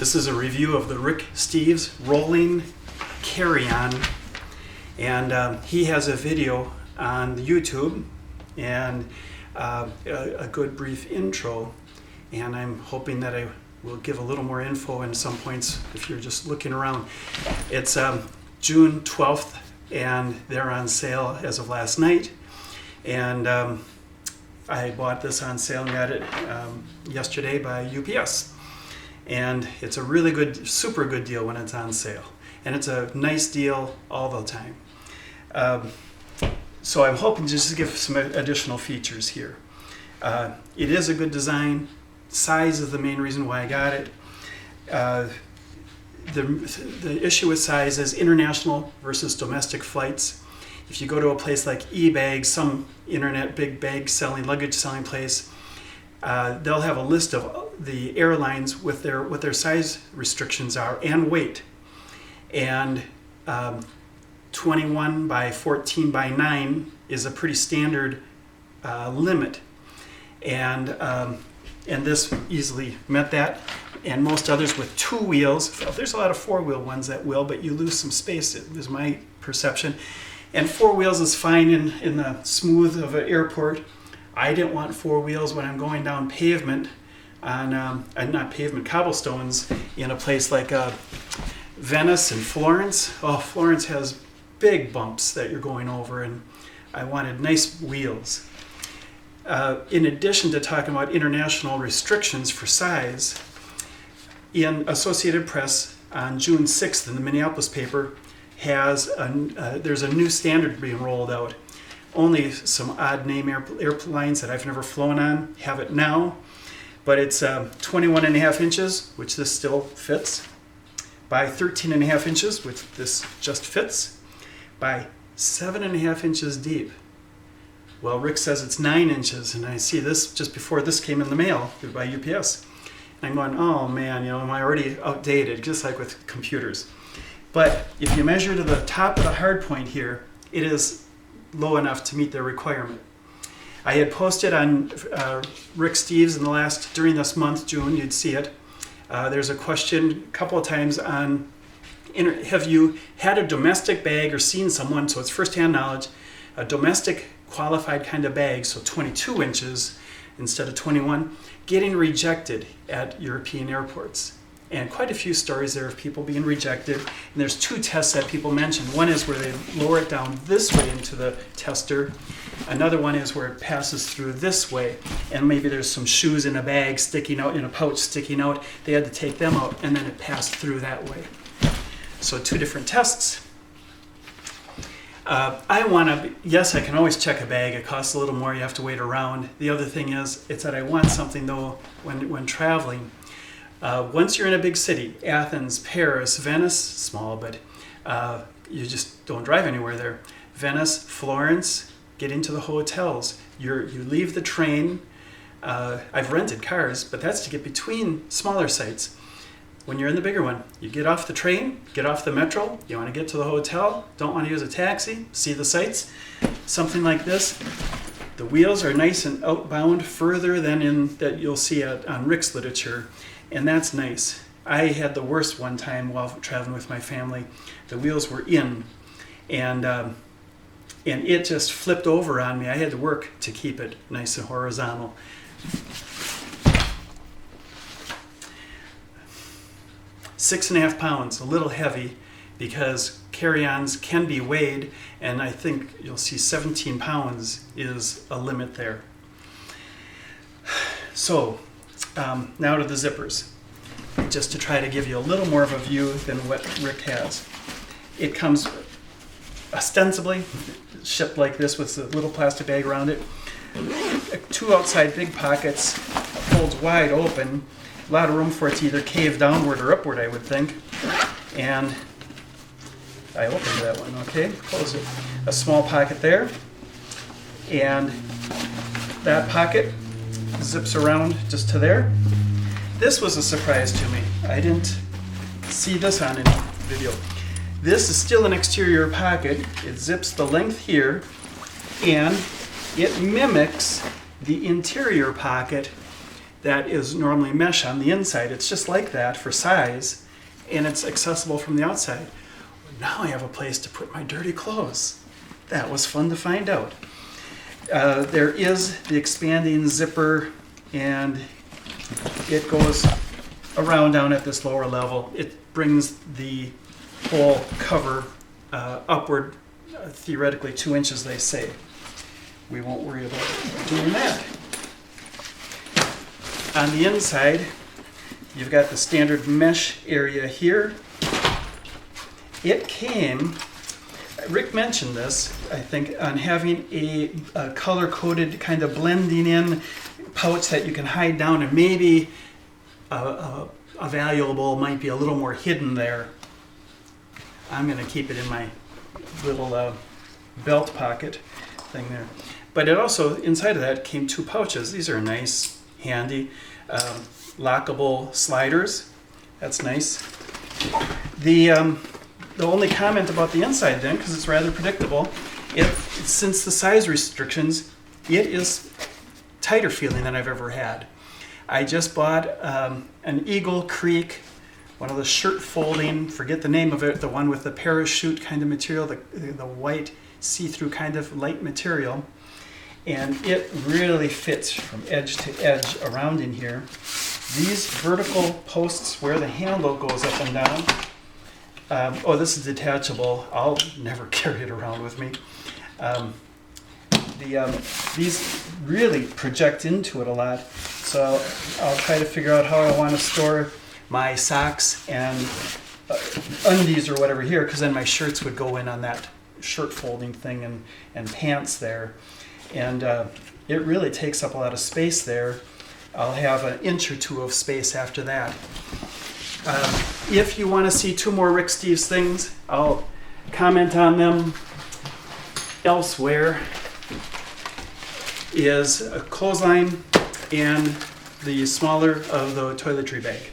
This is a review of the Rick Steves rolling carry-on, and he has a video on the YouTube and a good brief intro, and I'm hoping that I will give a little more info in some points if you're just looking around. It's June 12th and they're on sale as of last night, and I bought this on sale and got it yesterday by UPS. And it's a really good, super good deal when it's on sale. And it's a nice deal all the time. So I'm hoping just to give some additional features here. It is a good design. Size is the main reason why I got it. The issue with size is international versus domestic flights. If you go to a place like eBay, some internet big bag selling, luggage selling place, they'll have a list of the airlines with what their size restrictions are and weight. And 21 by 14 by 9 is a pretty standard limit. And this easily met that. And most others with 2 wheels. There's a lot of 4-wheel ones that will, but you lose some space, is my perception. And 4 wheels is fine in the smooth of an airport. I didn't want 4 wheels when I'm going down pavement on, not pavement, cobblestones in a place like Venice and Florence. Oh, Florence has big bumps that you're going over, and I wanted nice wheels. In addition to talking about international restrictions for size, in Associated Press on June 6th in the Minneapolis paper there's a new standard being rolled out. Only some odd name airlines that I've never flown on have it now, but it's 21.5 inches, which this still fits, by 13.5 inches, which this just fits, by 7.5 inches deep. Well, Rick says it's 9 inches, and I see this just before this came in the mail by UPS. And I'm going, oh man, am I already outdated, just like with computers. But if you measure to the top of the hard point here, it is low enough to meet their requirement. I had posted on Rick Steves during this month, June, you'd see it. There's a question a couple of times on, have you had a domestic bag or seen someone, so it's first-hand knowledge, a domestic qualified kind of bag, so 22 inches instead of 21, getting rejected at European airports. And quite a few stories there of people being rejected. And there's 2 tests that people mentioned. One is where they lower it down this way into the tester. Another one is where it passes through this way. And maybe there's some shoes in a bag sticking out, in a pouch sticking out. They had to take them out, and then it passed through that way. So 2 different tests. Yes, I can always check a bag. It costs a little more. You have to wait around. The other thing is that I want something, though, when traveling. Once you're in a big city, Athens, Paris, Venice, small, but you just don't drive anywhere there. Venice, Florence, get into the hotels. You leave the train. I've rented cars, but that's to get between smaller sites. When you're in the bigger one, you get off the train, get off the metro, you want to get to the hotel, don't want to use a taxi, see the sights, something like this. The wheels are nice and outbound further than that you'll see on Rick's literature. And that's nice. I had the worst one time while traveling with my family. The wheels were in, and it just flipped over on me. I had to work to keep it nice and horizontal. £6.5 pounds, a little heavy, because carry-ons can be weighed, and I think you'll see 17 pounds is a limit there. So, now to the zippers, just to try to give you a little more of a view than what Rick has. It comes ostensibly shipped like this with a little plastic bag around it. 2 outside big pockets, folds wide open, a lot of room for it to either cave downward or upward, I would think. And I opened that one, okay, close it. A small pocket there, and that pocket zips around just to there. This was a surprise to me. I didn't see this on any video. This is still an exterior pocket. It zips the length here, and it mimics the interior pocket that is normally mesh on the inside. It's just like that for size, and it's accessible from the outside. Now I have a place to put my dirty clothes. That was fun to find out. There is the expanding zipper, and it goes around down at this lower level. It brings the whole cover upward, theoretically 2 inches, they say. We won't worry about doing that. On the inside, you've got the standard mesh area here. It came, Rick mentioned this, I think, on having a color-coded kind of blending in pouch that you can hide down, and maybe a valuable might be a little more hidden there. I'm going to keep it in my little belt pocket thing there. But it also, inside of that, came 2 pouches. These are nice, handy, lockable sliders. That's nice. The only comment about the inside then, because it's rather predictable, since the size restrictions, it is tighter feeling than I've ever had. I just bought an Eagle Creek, one of the shirt folding, forget the name of it, the one with the parachute kind of material, the white see-through kind of light material. And it really fits from edge to edge around in here. These vertical posts where the handle goes up and down, oh, this is detachable. I'll never carry it around with me. These really project into it a lot, so I'll try to figure out how I want to store my socks and undies or whatever here, because then my shirts would go in on that shirt folding thing, and pants there. And it really takes up a lot of space there. I'll have an inch or 2 of space after that. If you want to see 2 more Rick Steves things, I'll comment on them elsewhere. Is a clothesline and the smaller of the toiletry bag.